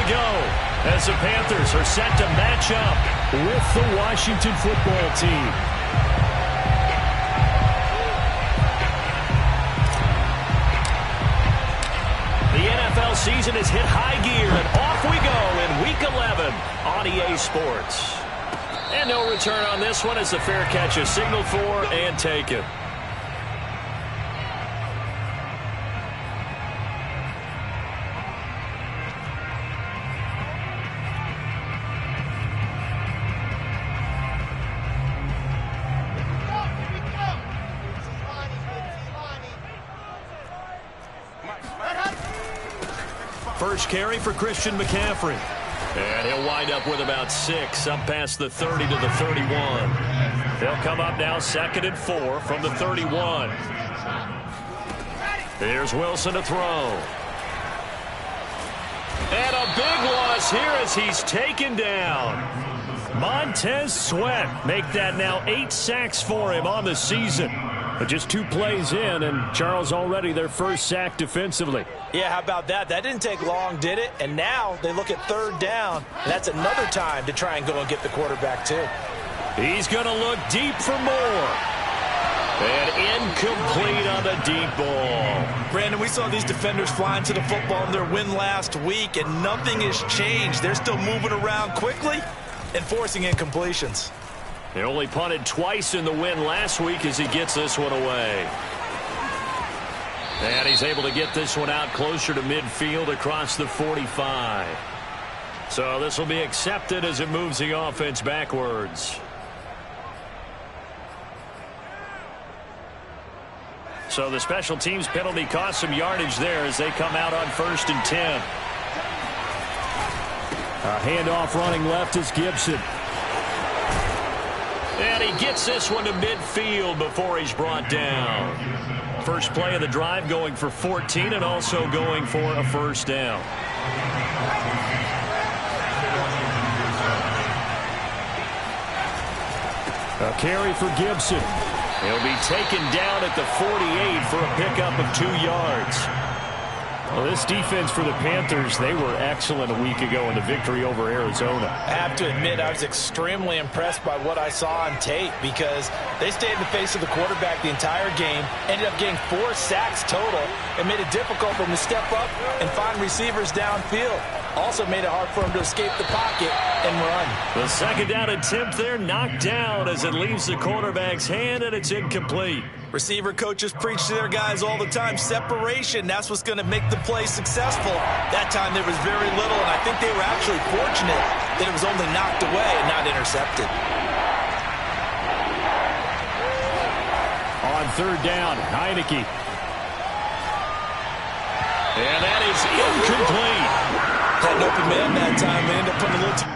go as the Panthers are set to match up with the Washington football team. The NFL season has hit high gear, and off we go in Week 11 on EA Sports. And no return on this one as the fair catch is signaled for and taken. First carry for Christian McCaffrey. And he'll wind up with about 6, up past the 30 to the 31. They'll come up now 2nd and 4 from the 31. Here's Wilson to throw. And a big loss here as he's taken down. Montez Sweat make that now 8 sacks for him on the season. But just 2 plays in, and Charles already their first sack defensively. Yeah, how about that? That didn't take long, did it? And now they look at 3rd down. And that's another time to try and go and get the quarterback, too. He's going to look deep for more. And incomplete on the deep ball. Brandon, we saw these defenders flying to the football in their win last week, and nothing has changed. They're still moving around quickly and forcing incompletions. They only punted twice in the win last week as he gets this one away. And he's able to get this one out closer to midfield across the 45. So this will be accepted as it moves the offense backwards. So the special teams penalty cost some yardage there as they come out on 1st and 10. A handoff running left is Gibson. And he gets this one to midfield before he's brought down. First play of the drive going for 14 and also going for a 1st down. A carry for Gibson. He'll be taken down at the 48 for a pickup of 2 yards. Well, this defense for the Panthers, they were excellent a week ago in the victory over Arizona. I have to admit, I was extremely impressed by what I saw on tape because they stayed in the face of the quarterback the entire game, ended up getting 4 sacks total, and made it difficult for him to step up and find receivers downfield. Also made it hard for him to escape the pocket and run. The 2nd down attempt there knocked down as it leaves the quarterback's hand, and it's incomplete. Receiver coaches preach to their guys all the time, separation, that's what's going to make the play successful. That time there was very little, and I think they were actually fortunate that it was only knocked away and not intercepted. On 3rd down, Heineke. And that is incomplete. Had an open man that time. They end up putting a little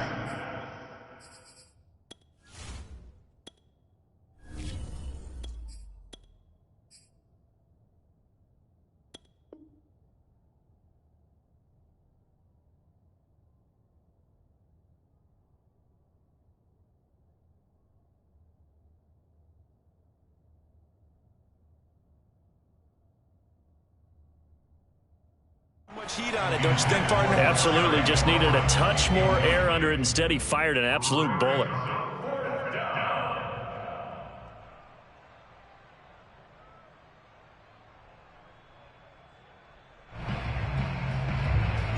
heat on it, don't you think, partner? Absolutely. Just needed a touch more air under it. Instead, he fired an absolute bullet.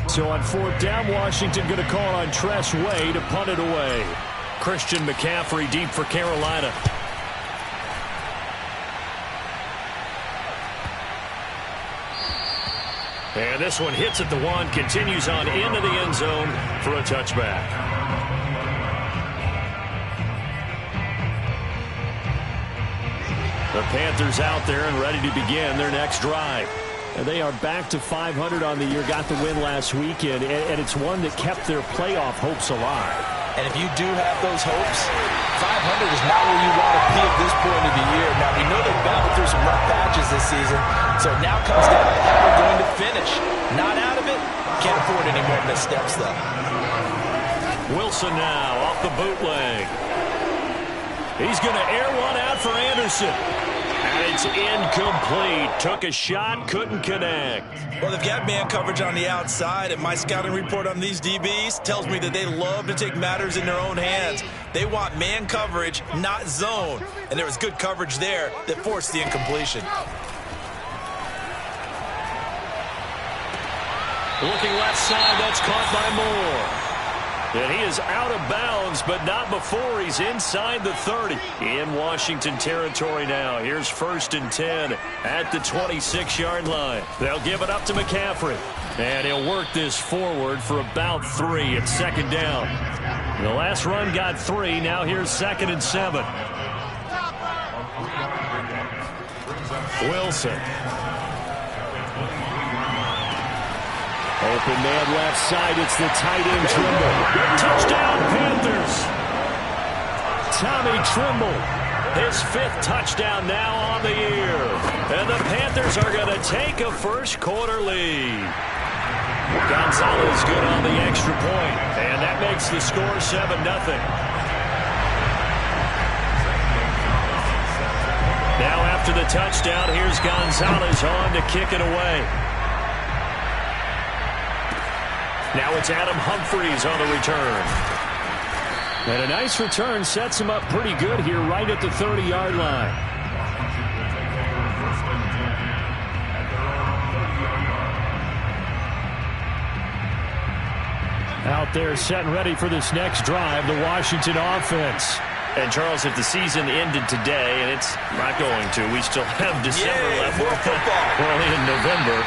So on 4th down, Washington going to call on Tress Way to punt it away. Christian McCaffrey deep for Carolina. And this one hits at the 1, continues on into the end zone for a touchback. The Panthers out there and ready to begin their next drive. And they are back to 500 on the year, got the win last weekend, and it's one that kept their playoff hopes alive. And if you do have those hopes, 500 is not where you want to be at this point of the year. Now, we know they've battled through some rough patches this season, so it now comes down to how we're going to finish. Not out of it. Can't afford any more missteps, though. Wilson now off the bootleg. He's going to air one out for Anderson. And it's incomplete. Took a shot, couldn't connect. Well, they've got man coverage on the outside, and my scouting report on these DBs tells me that they love to take matters in their own hands. They want man coverage, not zone. And there was good coverage there that forced the incompletion. Looking left side, that's caught by Moore. And he is out of bounds, but not before he's inside the 30. In Washington territory now. Here's 1st and 10 at the 26-yard line. They'll give it up to McCaffrey. And he'll work this forward for about 3 at 2nd down. The last run got 3. Now here's 2nd and 7. Wilson. Open man left side. It's the tight end Trimble. Touchdown Panthers. Tommy Trimble. His 5th touchdown now on the year. And the Panthers are going to take a first-quarter lead. Gonzalez good on the extra point. And that makes the score 7-0. Now after the touchdown, here's Gonzalez on to kick it away. Now it's Adam Humphries on the return. And a nice return sets him up pretty good here right at the 30-yard line. Out there set and ready for this next drive, the Washington offense. And, Charles, if the season ended today, and it's not going to, we still have December left. More football. We're only in November,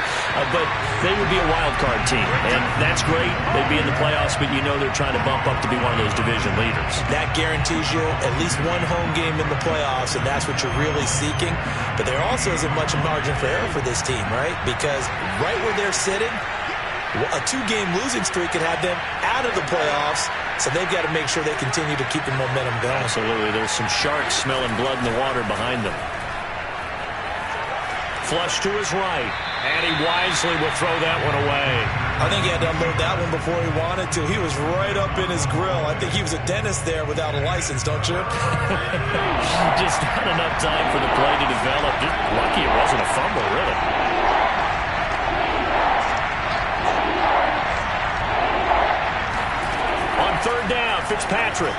but they would be a wild card team, and that's great. They'd be in the playoffs, but you know they're trying to bump up to be one of those division leaders. That guarantees you at least one home game in the playoffs, and that's what you're really seeking. But there also isn't much margin for error for this team, right? Because right where they're sitting, a 2-game losing streak could have them out of the playoffs. So they've got to make sure they continue to keep the momentum going. Absolutely. There's some sharks smelling blood in the water behind them. Flush to his right. And he wisely will throw that one away. I think he had to unload that one before he wanted to. He was right up in his grill. I think he was a dentist there without a license, don't you? Just not enough time for the play to develop. Just lucky it wasn't a fumble, really. On 3rd down, Fitzpatrick.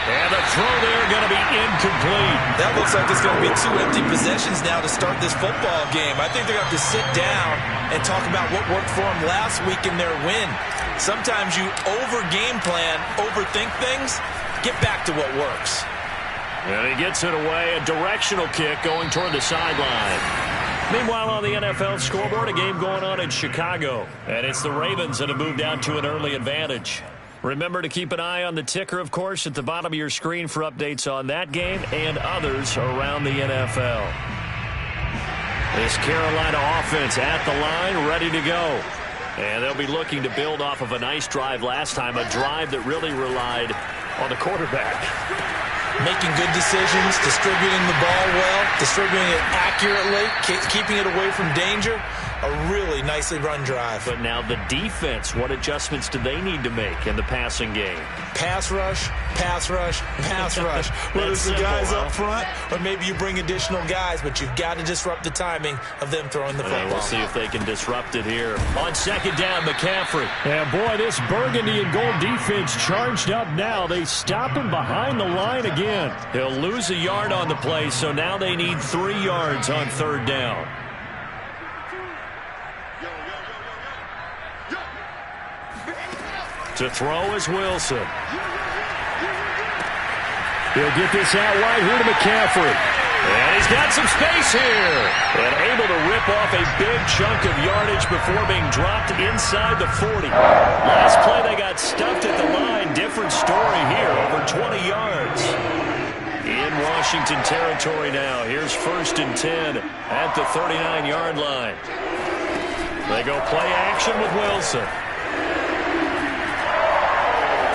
And the throw there going to be incomplete. That looks like it's going to be 2 empty possessions now to start this football game. I think they're going to have to sit down and talk about what worked for them last week in their win. Sometimes you over-game plan, overthink things. Get back to what works. And he gets it away. A directional kick going toward the sideline. Meanwhile, on the NFL scoreboard, a game going on in Chicago. And it's the Ravens that have moved out to an early advantage. Remember to keep an eye on the ticker, of course, at the bottom of your screen for updates on that game and others around the NFL. This Carolina offense at the line, ready to go. And they'll be looking to build off of a nice drive last time, a drive that really relied on the quarterback. Making good decisions, distributing the ball well, distributing it accurately, keeping it away from danger. A really nicely run drive. But now the defense, what adjustments do they need to make in the passing game? Pass rush, pass rush, pass rush. Whether it's the guys up front or maybe you bring additional guys, but you've got to disrupt the timing of them throwing the football. We'll see if they can disrupt it here. On 2nd down, McCaffrey. And boy, this burgundy and gold defense charged up now. They stop him behind the line again. He'll lose a yard on the play, so now they need 3 yards on 3rd down. To throw is Wilson. He'll get this out wide here to McCaffrey. And he's got some space here. And able to rip off a big chunk of yardage before being dropped inside the 40. Last play they got stuffed at the line. Different story here. Over 20 yards. In Washington territory now. Here's 1st and 10 at the 39-yard line. They go play action with Wilson.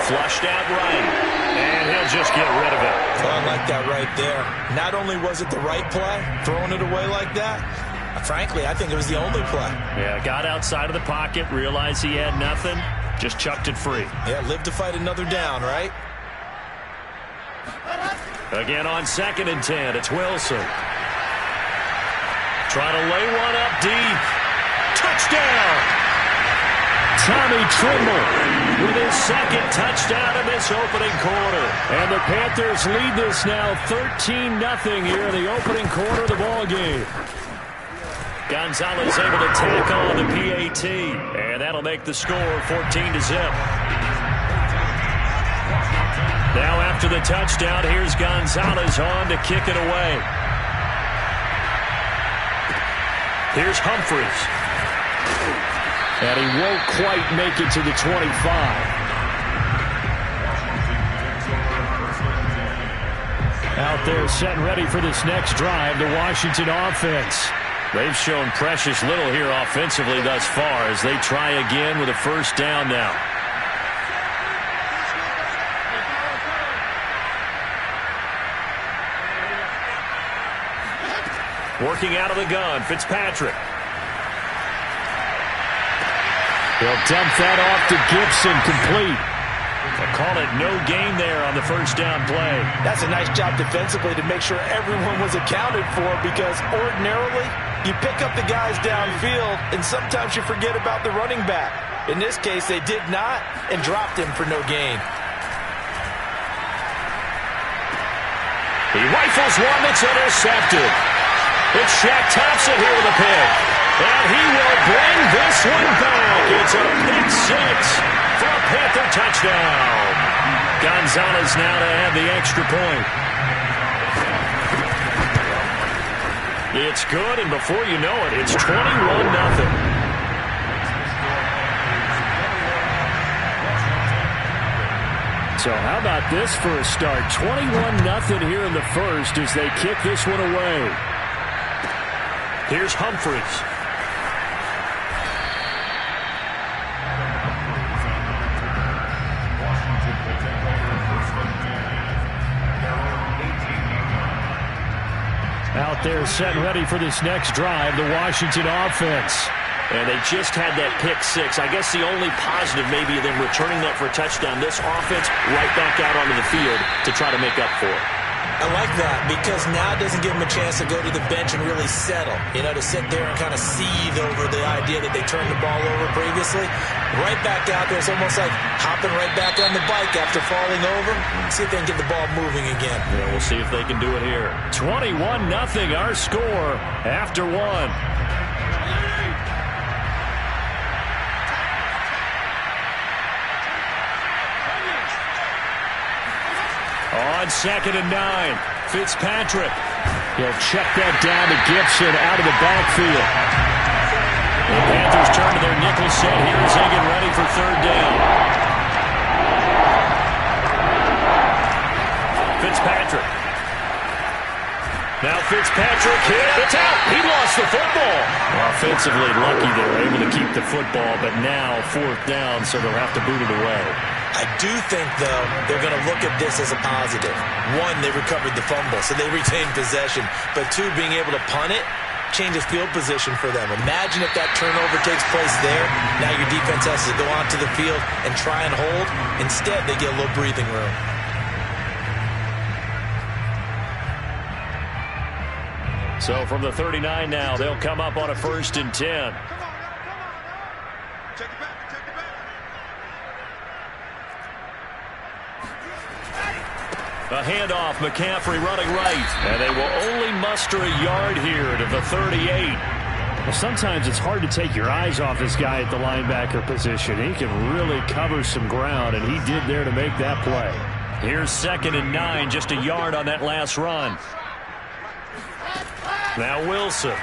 Flushed out right, and he'll just get rid of it. I like that right there. Not only was it the right play, throwing it away like that, frankly, I think it was the only play. Yeah, got outside of the pocket, realized he had nothing, just chucked it free. Yeah, live to fight another down, right? Again on 2nd and 10, it's Wilson. Trying to lay one up deep. Touchdown! Tommy Tremble with his 2nd touchdown in this opening quarter. And the Panthers lead this now 13-0 here in the opening quarter of the ball game. Gonzalez able to tack on the PAT. And that'll make the score 14-0. Now after the touchdown, here's Gonzalez on to kick it away. Here's Humphries. And he won't quite make it to the 25. Out there set and ready for this next drive, the Washington offense. They've shown precious little here offensively thus far as they try again with a first down now. Working out of the gun, Fitzpatrick. He'll dump that off to Gibson, complete. They'll call it no gain there on the first down play. That's a nice job defensively to make sure everyone was accounted for, because ordinarily you pick up the guys downfield and sometimes you forget about the running back. In this case, they did not and dropped him for no gain. He rifles one that's intercepted. It's Shaq Thompson here with a pick. And he will bring this one back. It's a pick 6 for a Panther touchdown. Gonzalez now to add the extra point. It's good, and before you know it, it's 21-0. So how about this for a start? 21-0 here in the first as they kick this one away. Here's Humphries. Out there set and ready for this next drive, the Washington offense. And they just had that pick 6. I guess the only positive maybe them returning that for a touchdown. This offense right back out onto the field to try to make up for it. I like that, because now it doesn't give them a chance to go to the bench and really settle. You know, to sit there and kind of seethe over the idea that they turned the ball over previously. Right back out there, it's almost like hopping right back on the bike after falling over. See if they can get the ball moving again. Yeah, we'll see if they can do it here. 21-0 our score after 1. On 2nd and 9, Fitzpatrick. He'll check that down to Gibson out of the backfield. The Panthers turn to their nickel set here as they get ready for 3rd down. Fitzpatrick. Now Fitzpatrick hit. It's out. He lost the football. Offensively lucky they were able to keep the football, but now 4th down, so they'll have to boot it away. I do think, though, they're going to look at this as a positive. 1, they recovered the fumble, so they retained possession. But 2, being able to punt it changes field position for them. Imagine if that turnover takes place there. Now your defense has to go onto the field and try and hold. Instead, they get a little breathing room. So from the 39 now, they'll come up on a 1st and 10. A handoff, McCaffrey running right. And they will only muster a yard here to the 38. Well, sometimes it's hard to take your eyes off this guy at the linebacker position. He can really cover some ground, and he did there to make that play. Here's 2nd and 9, just a yard on that last run. Now Wilson.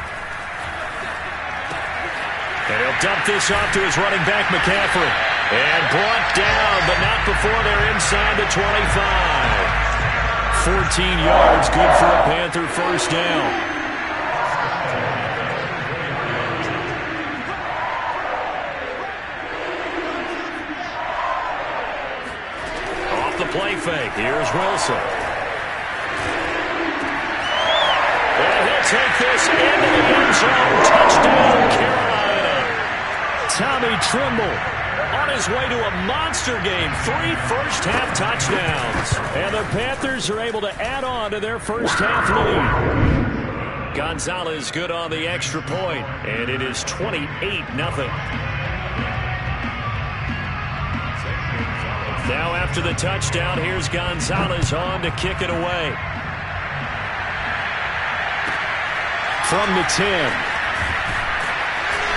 And he'll dump this off to his running back, McCaffrey. And brought down, but not before they're inside the 25. 14 yards, good for a Panther first down. Off the play fake, here's Wilson. And he'll take this into the end zone. Touchdown, Carolina. Tommy Tremble on his way to a monster game. 3 first-half touchdowns. And the Panthers are able to add on to their first-half lead. Gonzalez good on the extra point, and it is 28-0. Now after the touchdown, here's Gonzalez on to kick it away. From the 10.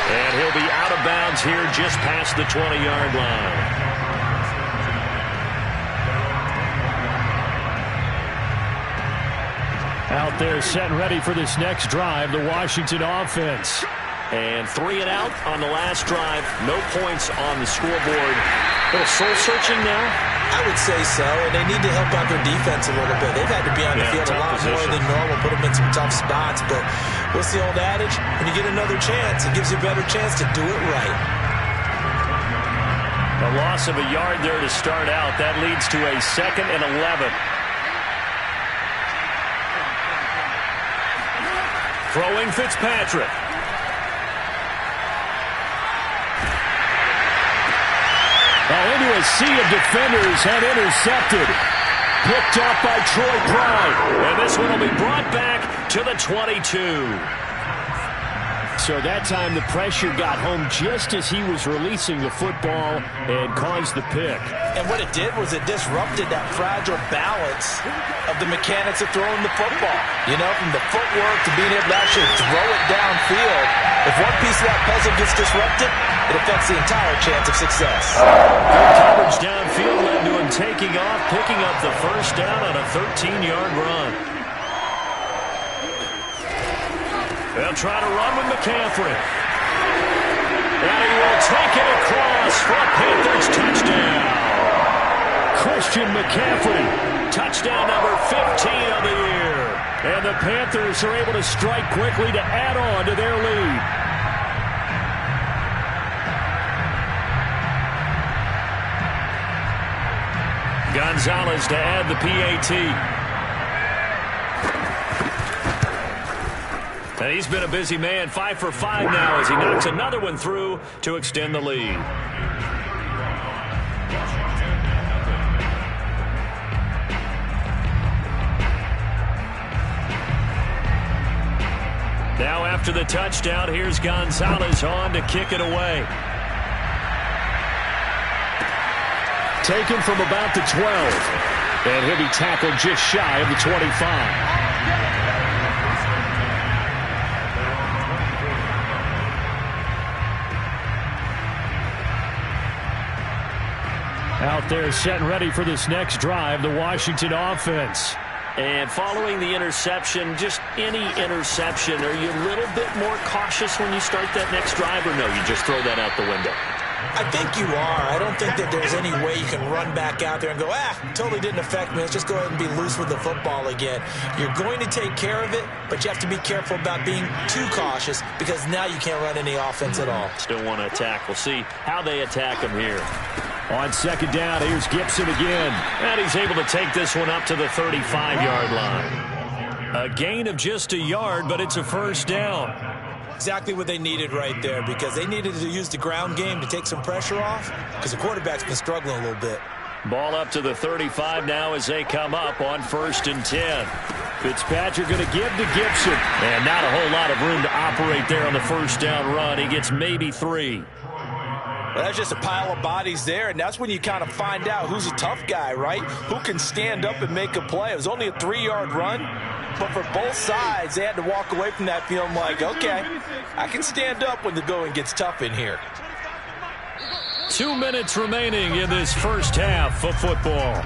And he'll be out of bounds here just past the 20-yard line. Out there set and ready for this next drive, the Washington offense. And 3 and out on the last drive. No points on the scoreboard. A little soul-searching now? I would say so, and they need to help out their defense a little bit. They've had to be on the field a lot more than normal, put them in some tough spots. But what's the old adage? When you get another chance, it gives you a better chance to do it right. A loss of a yard there to start out. That leads to a 2nd and 11. Throwing Fitzpatrick. Into a sea of defenders and intercepted. Picked up by Troy Pride. And this one will be brought back to the 22. So that time the pressure got home just as he was releasing the football and caused the pick. And what it did was it disrupted that fragile balance of the mechanics of throwing the football. You know, from the footwork to being able to actually throw it downfield. If one piece of that puzzle gets disrupted, it affects the entire chance of success. Good coverage downfield led to him taking off, picking up the first down on a 13-yard run. They'll try to run with McCaffrey. And he will take it across for a Panthers touchdown. Christian McCaffrey, touchdown number 15 of the year. And the Panthers are able to strike quickly to add on to their lead. Gonzalez to add the PAT. And he's been a busy man, 5 for 5 now as he knocks another one through to extend the lead. Now after the touchdown, here's Gonzalez on to kick it away. Taken from about the 12. And he'll be tackled just shy of the 25. Out there set and ready for this next drive, the Washington offense. And following the interception, just any interception, are you a little bit more cautious when you start that next drive, or no, you just throw that out the window? I think you are. I don't think that there's any way you can run back out there and go, totally didn't affect me. Let's just go ahead and be loose with the football again. You're going to take care of it, but you have to be careful about being too cautious because now you can't run any offense at all. Still want to attack. We'll see how they attack him here. On second down, here's Gibson again. And he's able to take this one up to the 35-yard line. A gain of just a yard, but it's a first down. Exactly what they needed right there because they needed to use the ground game to take some pressure off because the quarterback's been struggling a little bit. Ball up to the 35 now as they come up on 1st and 10. Fitzpatrick going to give to Gibson. And not a whole lot of room to operate there on the first down run. He gets maybe 3. Well, that's just a pile of bodies there, and that's when you kind of find out who's a tough guy, right? Who can stand up and make a play. It was only a 3-yard run, but for both sides, they had to walk away from that feeling like, okay, I can stand up when the going gets tough in here. 2 minutes remaining in this first half of football.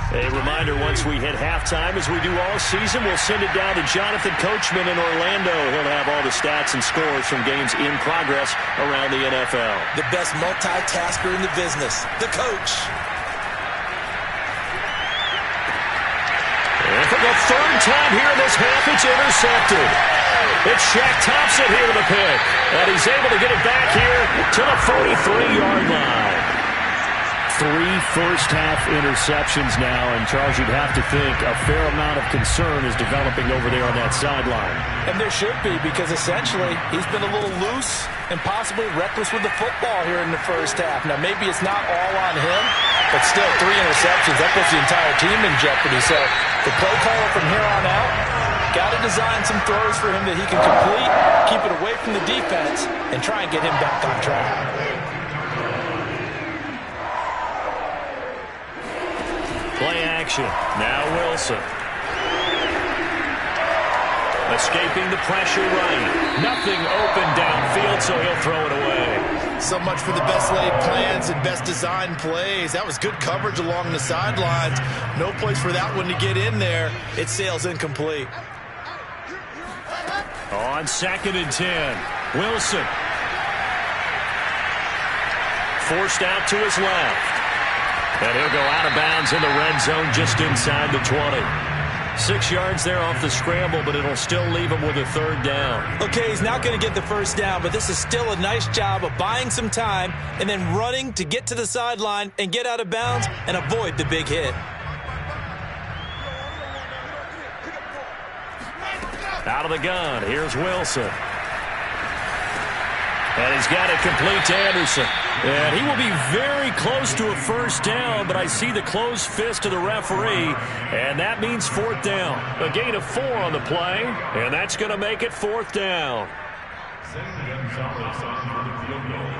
A reminder, once we hit halftime, as we do all season, we'll send it down to Jonathan Coachman in Orlando. He'll have all the stats and scores from games in progress around the NFL. The best multitasker in the business, the coach. And for the 3rd time here in this half, it's intercepted. It's Shaq Thompson here with a pick. And he's able to get it back here to the 43-yard line. 3 first-half interceptions now, and Charles, you'd have to think a fair amount of concern is developing over there on that sideline. And there should be, because essentially he's been a little loose and possibly reckless with the football here in the first half. Now, maybe it's not all on him, but still 3 interceptions. That puts the entire team in jeopardy. So the play caller from here on out got to design some throws for him that he can complete, keep it away from the defense, and try and get him back on track. Play action. Now Wilson. Escaping the pressure right. Nothing open downfield, so he'll throw it away. So much for the best laid plans and best designed plays. That was good coverage along the sidelines. No place for that one to get in there. It sails incomplete. On 2nd and 10. Wilson. Forced out to his left. And he'll go out of bounds in the red zone just inside the 20. 6 yards there off the scramble, but it'll still leave him with a 3rd down. Okay, he's not going to get the 1st down, but this is still a nice job of buying some time and then running to get to the sideline and get out of bounds and avoid the big hit. Out of the gun, here's Wilson. And he's got it complete to Anderson. And he will be very close to a 1st down, but I see the closed fist of the referee, and that means 4th down. A gain of 4 on the play, and that's going to make it 4th down. Gonzalez on for the field goal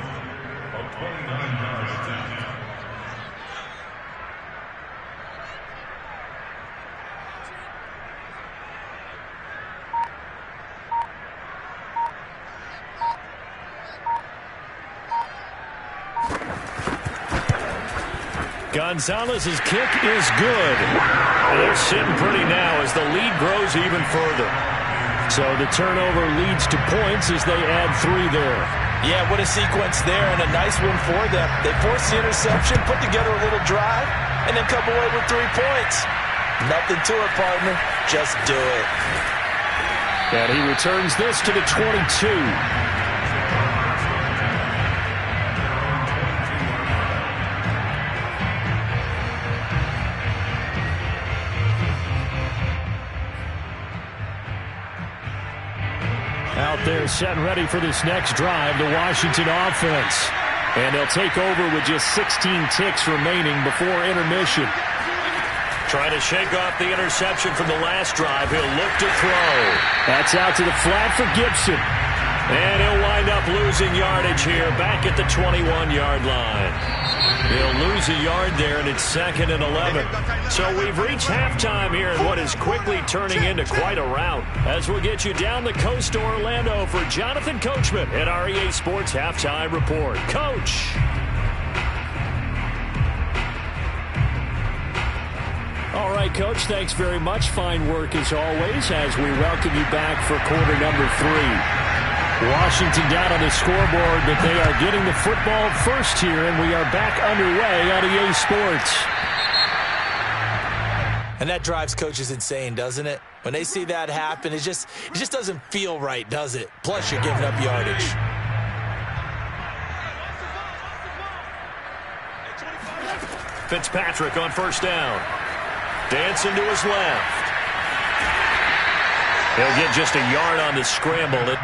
of 29 yards attempt. Gonzalez's kick is good. They're sitting pretty now as the lead grows even further. So the turnover leads to points as they add 3 there. Yeah, what a sequence there, and a nice one for them. They force the interception, put together a little drive, and then come away with 3 points. Nothing to it, partner. Just do it. And he returns this to the 22. Out there set and ready for this next drive, the Washington offense. And they'll take over with just 16 ticks remaining before intermission. Trying to shake off the interception from the last drive. He'll look to throw. That's out to the flat for Gibson. And he'll wind up losing yardage here back at the 21-yard line. He'll lose a yard there, and it's 2nd and 11. So we've reached halftime here in what is quickly turning into quite a rout. As we'll get you down the coast to Orlando for Jonathan Coachman at our EA Sports Halftime Report. Coach. All right, Coach, thanks very much. Fine work as always as we welcome you back for quarter number 3. Washington down on the scoreboard, but they are getting the football first here, and we are back underway on EA Sports. And that drives coaches insane, doesn't it? When they see that happen, it just doesn't feel right, does it? Plus, you're giving up yardage. Fitzpatrick on 1st down. Dancing to his left. He'll get just a yard on the scramble.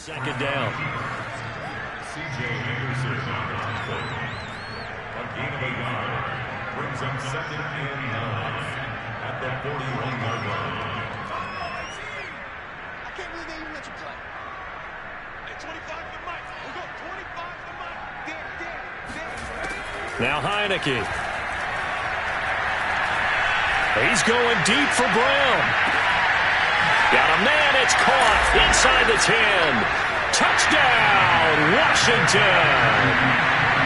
Second down. C.J. Henderson on the tackle. A gain of a yard brings him 2nd and 9 at the 41-yard line. I can't believe they even let you play. Hey, 25 to the mic. We go 25 to the mic. Damn. Now Heineke. He's going deep for Brown. Got a man, it's caught inside the 10. Touchdown, Washington.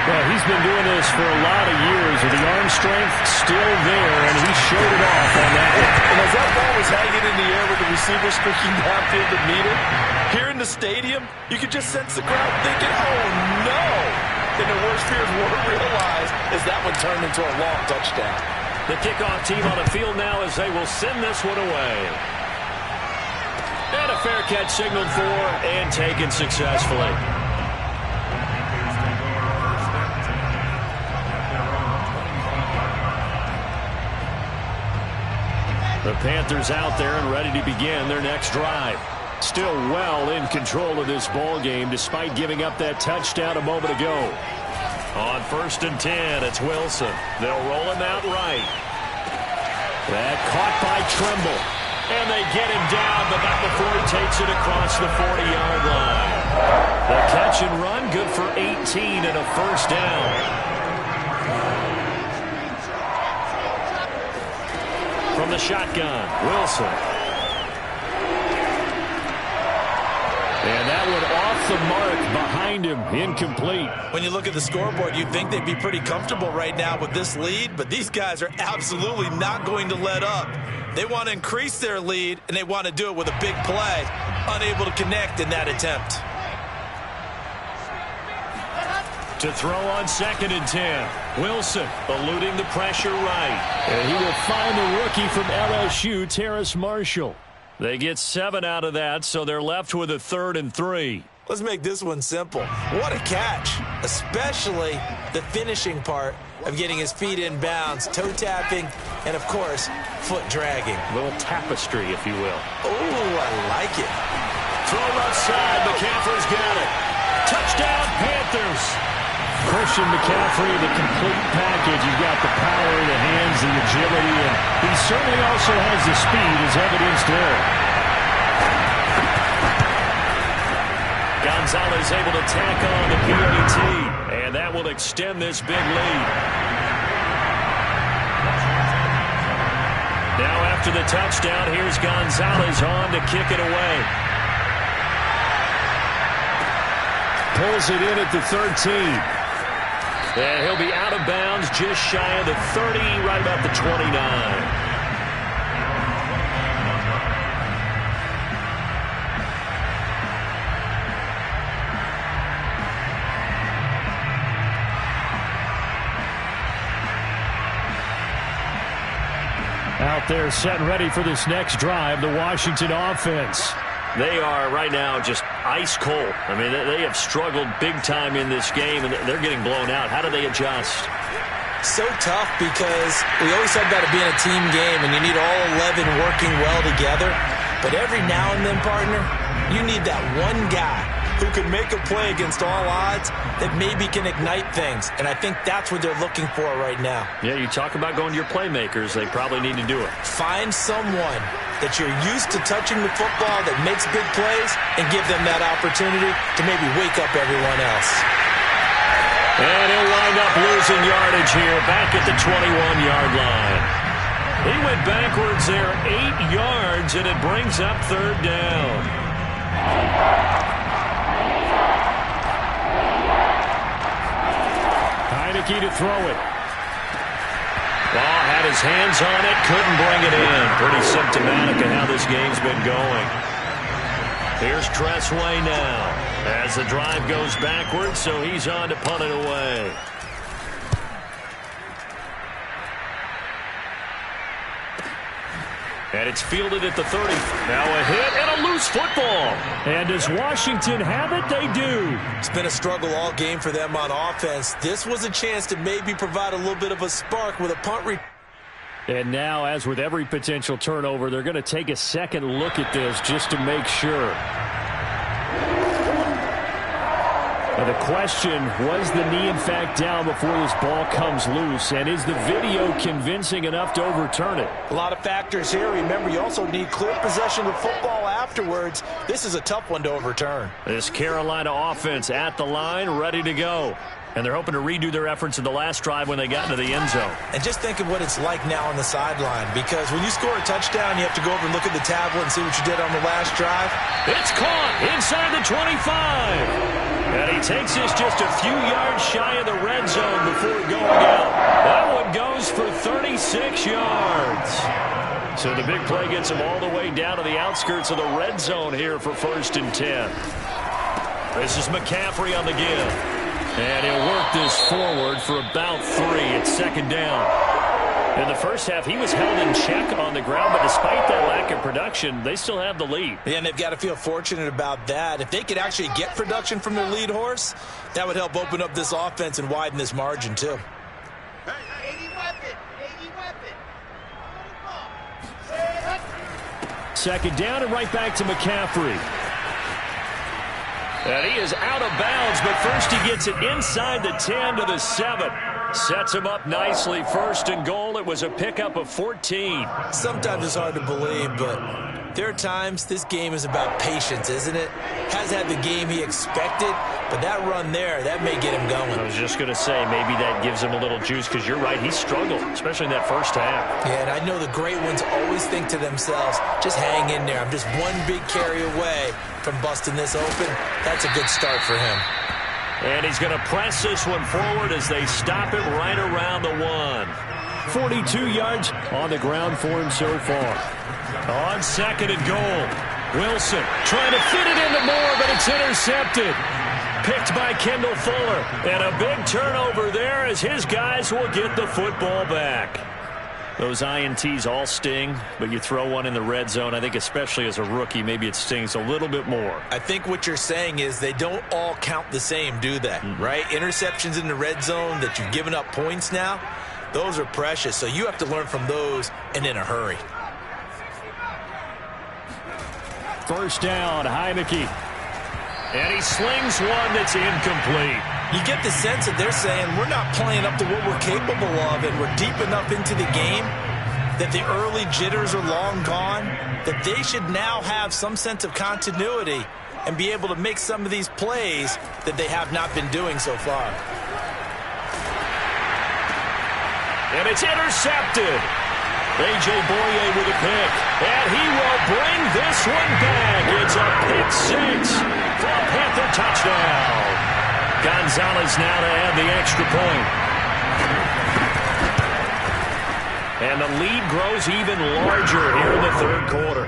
Well, he's been doing this for a lot of years with the arm strength still there, and he showed it off on that one. And as that ball was hanging in the air with the receiver streaking downfield to meet it, here in the stadium, you could just sense the crowd thinking, oh no! And their worst fears were realized as that one turned into a long touchdown. The kickoff team on the field now as they will send this one away. And a fair catch signaled for and taken successfully. The Panthers out there and ready to begin their next drive. Still well in control of this ball game despite giving up that touchdown a moment ago. On 1st and 10, it's Wilson. They'll roll him out right. That caught by Trimble. And they get him down, but not before he takes it across the 40-yard line. The catch and run, good for 18 and a first down. From the shotgun, Wilson. And that one off the mark behind him, incomplete. When you look at the scoreboard, you'd think they'd be pretty comfortable right now with this lead, but these guys are absolutely not going to let up. They want to increase their lead, and they want to do it with a big play. Unable to connect in that attempt. To throw on 2nd and 10. Wilson eluding the pressure right. And he will find the rookie from LSU, Terrace Marshall. They get 7 out of that, so they're left with a 3rd and 3. Let's make this one simple. What a catch, especially the finishing part of getting his feet in bounds, toe tapping, and of course, foot dragging. A little tapestry, if you will. Oh, I like it. Throw left side, McCaffrey's got it. Touchdown, Panthers. Christian McCaffrey, the complete package. You've got the power, the hands, the agility, and he certainly also has the speed as evidenced there. Gonzalez able to tack on the PAT, and that will extend this big lead. Now after the touchdown, here's Gonzalez on to kick it away. Pulls it in at the 13. And he'll be out of bounds just shy of the 30, right about the 29. Out there set and ready for this next drive, the Washington offense. They are right now just ice cold. I mean, they have struggled big time in this game, and they're getting blown out. How do they adjust? So tough because we always said about it being a team game, and you need all 11 working well together. But every now and then, partner, you need that one guy who can make a play against all odds that maybe can ignite things. And I think that's what they're looking for right now. Yeah, you talk about going to your playmakers. They probably need to do it. Find someone that you're used to touching the football that makes big plays and give them that opportunity to maybe wake up everyone else. And he'll wind up losing yardage here back at the 21-yard line. He went backwards there 8 yards, and it brings up 3rd down. Heineke to throw it. Ball had his hands on it, couldn't bring it in. Pretty symptomatic of how this game's been going. Here's Tressway now as the drive goes backwards, so he's on to punt it away. And it's fielded at the 30. Now a hit and a loose football. And does Washington have it? They do. It's been a struggle all game for them on offense. This was a chance to maybe provide a little bit of a spark with a punt return. And now, as with every potential turnover, they're going to take a second look at this just to make sure. And the question, was the knee in fact down before this ball comes loose? And is the video convincing enough to overturn it? A lot of factors here. Remember, you also need clear possession of football afterwards. This is a tough one to overturn. This Carolina offense at the line, ready to go. And they're hoping to redo their efforts in the last drive when they got into the end zone. And just think of what it's like now on the sideline, because when you score a touchdown, you have to go over and look at the tablet and see what you did on the last drive. It's caught inside the 25. And he takes this just a few yards shy of the red zone before going out. That one goes for 36 yards. So the big play gets him all the way down to the outskirts of the red zone here for 1st and 10. This is McCaffrey on the give. And he'll work this forward for about 3. It's 2nd down. In the first half, he was held in check on the ground, but despite that lack of production, they still have the lead. Yeah, and they've got to feel fortunate about that. If they could actually get production from their lead horse, that would help open up this offense and widen this margin, too. Second down and right back to McCaffrey. And he is out of bounds, but first he gets it inside the 10 to the 7. Sets him up nicely. First and goal. It was a pickup of 14. Sometimes it's hard to believe, but there are times this game is about patience, isn't it? Has had the game he expected, but that run there, that may get him going. I was just going to say, maybe that gives him a little juice, because you're right, he struggled, especially in that first half. Yeah, and I know the great ones always think to themselves, just hang in there. I'm just one big carry away from busting this open. That's a good start for him. And he's going to press this one forward as they stop him right around the 1. 42 yards on the ground for him so far. On second and goal, Wilson trying to fit it into Moore, but it's intercepted. Picked by Kendall Fuller. And a big turnover there as his guys will get the football back. Those INTs all sting, but you throw one in the red zone, I think especially as a rookie, maybe it stings a little bit more. I think what you're saying is they don't all count the same, do they? Right? Interceptions in the red zone that you've given up points now, those are precious. So you have to learn from those and in a hurry. First down, Heineke. And he slings one that's incomplete. You get the sense that they're saying we're not playing up to what we're capable of, and we're deep enough into the game that the early jitters are long gone, that they should now have some sense of continuity and be able to make some of these plays that they have not been doing so far. And it's intercepted. A.J. Boye with a pick. And he will bring this one back. It's a pick six for a Panther touchdown. Gonzalez now to add the extra point. And the lead grows even larger here in the third quarter.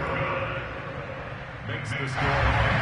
Makes the score